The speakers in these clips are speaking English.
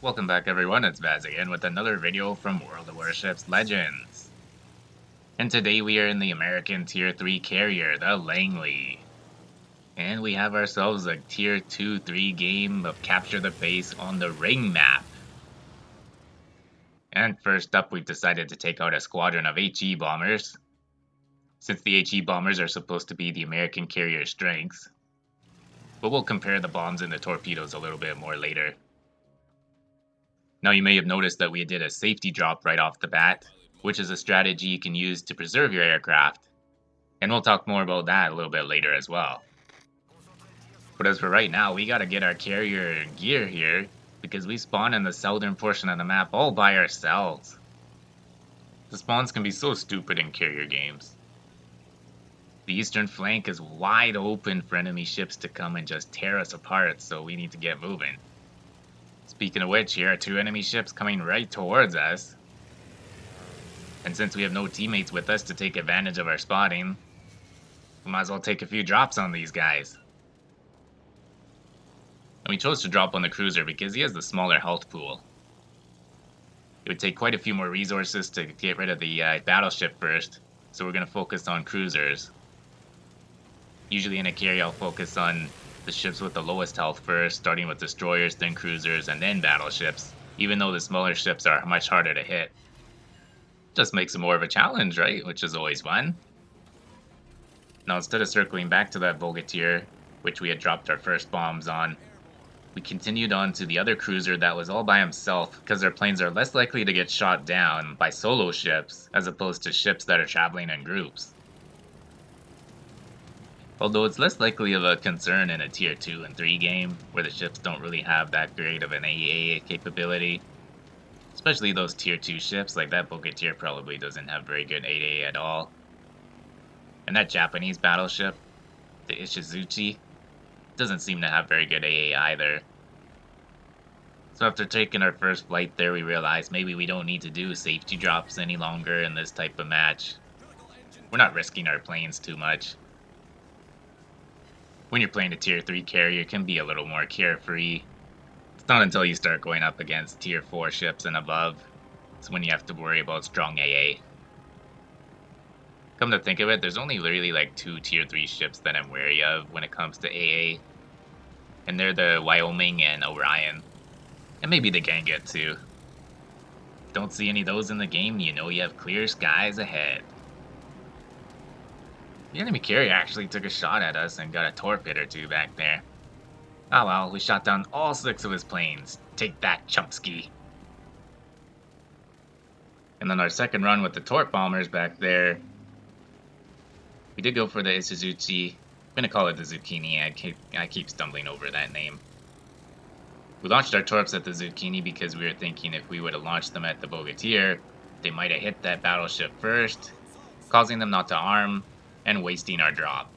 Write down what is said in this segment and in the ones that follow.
Welcome back everyone, it's Vaz again with another video from World of Warships Legends. And today we are in the American Tier 3 carrier, the Langley. And we have ourselves a Tier 2-3 game of Capture the Base on the Ring map. And first up we've decided to take out a squadron of HE bombers, since the HE bombers are supposed to be the American carrier's strengths. But we'll compare the bombs and the torpedoes a little bit more later. Now you may have noticed that we did a safety drop right off the bat, which is a strategy you can use to preserve your aircraft. And we'll talk more about that a little bit later as well. But as for right now, we gotta get our carrier in gear here, because we spawn in the southern portion of the map all by ourselves. The spawns can be so stupid in carrier games. The eastern flank is wide open for enemy ships to come and just tear us apart, so we need to get moving. Speaking of which, here are two enemy ships coming right towards us. And since we have no teammates with us to take advantage of our spotting, we might as well take a few drops on these guys. And we chose to drop on the cruiser because he has the smaller health pool. It would take quite a few more resources to get rid of the battleship first, so we're going to focus on cruisers. Usually in a carrier I'll focus on the ships with the lowest health first, starting with destroyers, then cruisers, and then battleships, even though the smaller ships are much harder to hit. Just makes it more of a challenge, right? Which is always fun. Now instead of circling back to that Volgateer, which we had dropped our first bombs on, we continued on to the other cruiser that was all by himself, because their planes are less likely to get shot down by solo ships as opposed to ships that are traveling in groups. Although it's less likely of a concern in a tier 2 and 3 game, where the ships don't really have that great of an AA capability. Especially those tier 2 ships, like that Volgateer probably doesn't have very good AA at all. And that Japanese battleship, the Ishizuchi, doesn't seem to have very good AA either. So after taking our first flight there, we realized maybe we don't need to do safety drops any longer in this type of match. We're not risking our planes too much. When you're playing a tier 3 carrier, it can be a little more carefree. It's not until you start going up against tier 4 ships and above, it's when you have to worry about strong AA. Come to think of it, there's only really like 2 tier 3 ships that I'm wary of when it comes to AA. And they're the Wyoming and Orion. And maybe the Ganget too. Don't see any of those in the game, you know you have clear skies ahead. The enemy carrier actually took a shot at us and got a torpedo or two back there. Oh well, we shot down all 6 of his planes. Take that, Chomsky. And then our second run with the torp bombers back there, we did go for the Isuzuchi. I'm gonna call it the Zucchini, I keep stumbling over that name. We launched our torps at the Zucchini because we were thinking if we would have launched them at the Bogatyr, they might have hit that battleship first, causing them not to arm, and wasting our drop.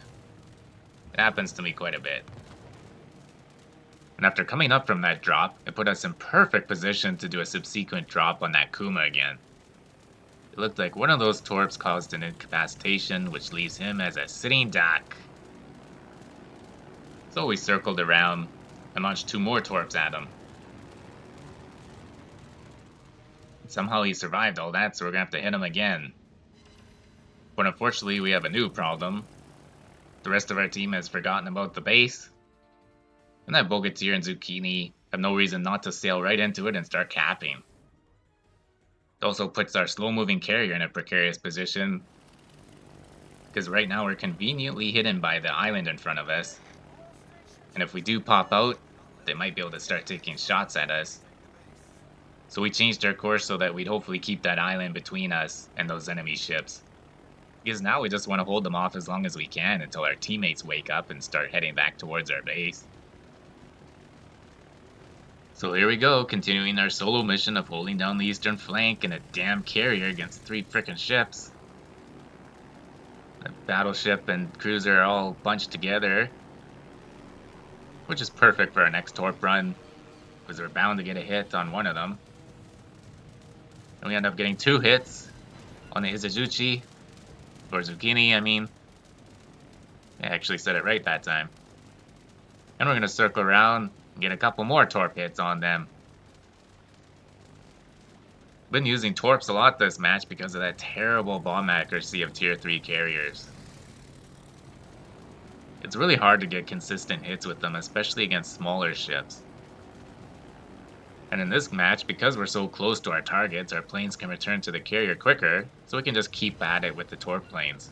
It happens to me quite a bit. And after coming up from that drop, it put us in perfect position to do a subsequent drop on that Kuma again. It looked like one of those torps caused an incapacitation, which leaves him as a sitting duck. So we circled around and launched 2 more torps at him. Somehow he survived all that, so we're gonna have to hit him again. But unfortunately, we have a new problem. The rest of our team has forgotten about the base. And that Bogatyr and Zucchini have no reason not to sail right into it and start capping. It also puts our slow-moving carrier in a precarious position, because right now we're conveniently hidden by the island in front of us. And if we do pop out, they might be able to start taking shots at us. So we changed our course so that we'd hopefully keep that island between us and those enemy ships. Because now we just want to hold them off as long as we can until our teammates wake up and start heading back towards our base. So here we go, continuing our solo mission of holding down the eastern flank in a damn carrier against 3 frickin' ships. The battleship and cruiser are all bunched together, which is perfect for our next torp run, because we're bound to get a hit on one of them. And we end up getting 2 hits on the Izuzuchi. Or Zucchini, I mean. I actually said it right that time. And we're going to circle around and get a couple more torp hits on them. Been using torps a lot this match because of that terrible bomb accuracy of tier 3 carriers. It's really hard to get consistent hits with them, especially against smaller ships. And in this match, because we're so close to our targets, our planes can return to the carrier quicker, so we can just keep at it with the torp planes.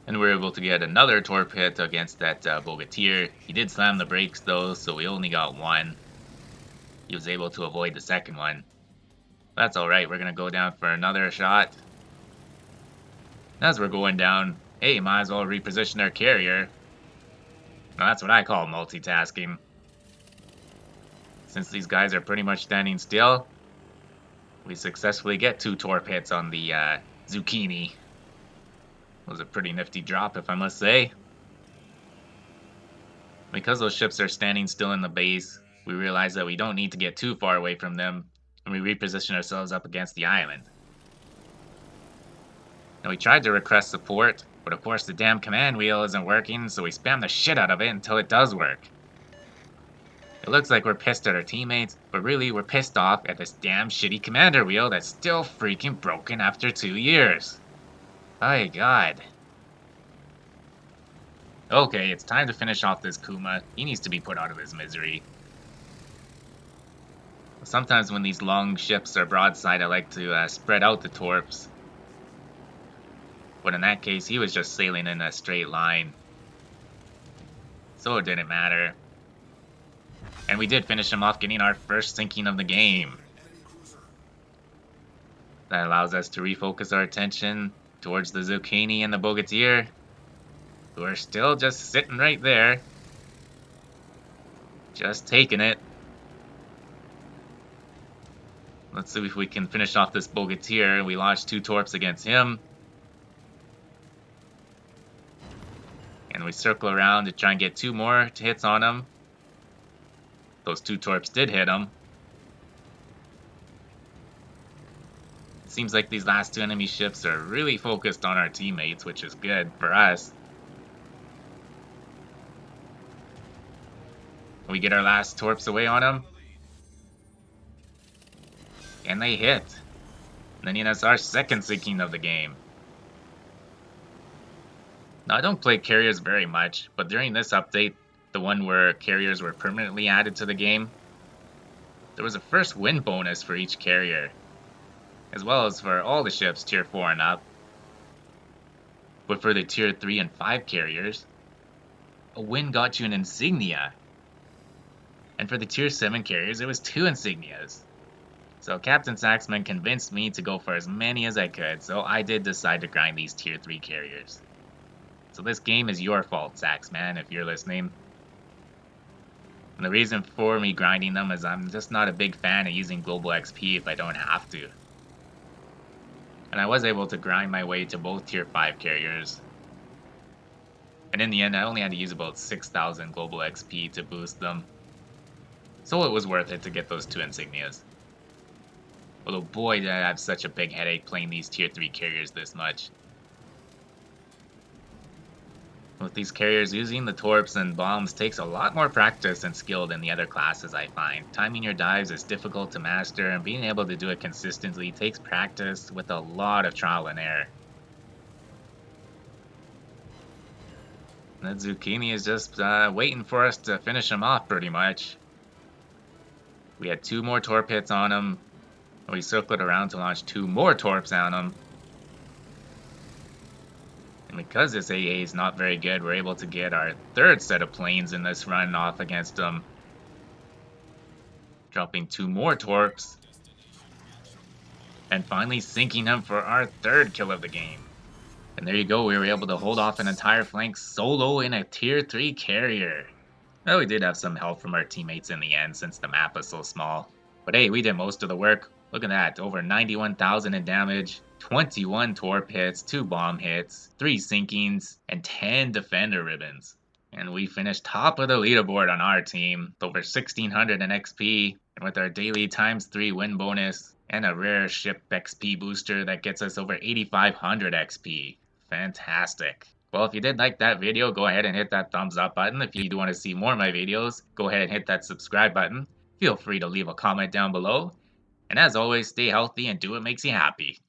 And we're able to get another torp hit against that Bogatir. He did slam the brakes though, so we only got one. He was able to avoid the second one. That's alright, we're gonna go down for another shot. As we're going down, hey, might as well reposition our carrier. Now that's what I call multitasking. Since these guys are pretty much standing still, we successfully get 2 torp hits on the Zucchini. It was a pretty nifty drop, if I must say. Because those ships are standing still in the base, we realize that we don't need to get too far away from them, and we reposition ourselves up against the island. Now we tried to request support, but of course the damn command wheel isn't working, so we spam the shit out of it until it does work. It looks like we're pissed at our teammates, but really we're pissed off at this damn shitty commander wheel that's still freaking broken after 2 years. My god. Okay, it's time to finish off this Kuma. He needs to be put out of his misery. Sometimes when these long ships are broadside, I like to spread out the torps. But in that case, he was just sailing in a straight line. So it didn't matter. And we did finish him off, getting our first sinking of the game. That allows us to refocus our attention towards the Zucchini and the Bogatir, who are still just sitting right there. Just taking it. Let's see if we can finish off this Bogatir. We launched 2 torps against him. And we circle around to try and get 2 more hits on him. Those 2 torps did hit him. It seems like these last 2 enemy ships are really focused on our teammates, which is good for us. We get our last torps away on them. And they hit. And then that's our second sinking of the game. Now I don't play carriers very much, but during this update, the one where carriers were permanently added to the game, there was a first win bonus for each carrier, as well as for all the ships tier 4 and up. But for the tier 3 and 5 carriers, a win got you an insignia. And for the tier 7 carriers, it was 2 insignias. So Captain Saxman convinced me to go for as many as I could, so I did decide to grind these tier 3 carriers. So this game is your fault, Saxman, if you're listening. And the reason for me grinding them is I'm just not a big fan of using global XP if I don't have to. And I was able to grind my way to both tier 5 carriers. And in the end, I only had to use about 6,000 global XP to boost them. So it was worth it to get those 2 insignias. Although boy did I have such a big headache playing these tier 3 carriers this much. With these carriers, using the torps and bombs takes a lot more practice and skill than the other classes I find. Timing your dives is difficult to master, and being able to do it consistently takes practice with a lot of trial and error. That Zucchini is just waiting for us to finish him off pretty much. We had 2 more torp hits on him. We circled around to launch 2 more torps on him. And because this AA is not very good, we're able to get our 3rd set of planes in this run off against him. Dropping 2 more torps. And finally sinking him for our 3rd kill of the game. And there you go, we were able to hold off an entire flank solo in a tier 3 carrier. Well, we did have some help from our teammates in the end since the map was so small. But hey, we did most of the work. Look at that, over 91,000 in damage, 21 torp hits, 2 bomb hits, 3 sinkings, and 10 defender ribbons. And we finished top of the leaderboard on our team, with over 1,600 in XP, and with our daily ×3 win bonus, and a rare ship XP booster that gets us over 8,500 XP. Fantastic. Well, if you did like that video, go ahead and hit that thumbs up button. If you do want to see more of my videos, go ahead and hit that subscribe button. feel free to leave a comment down below. And as always, stay healthy and do what makes you happy.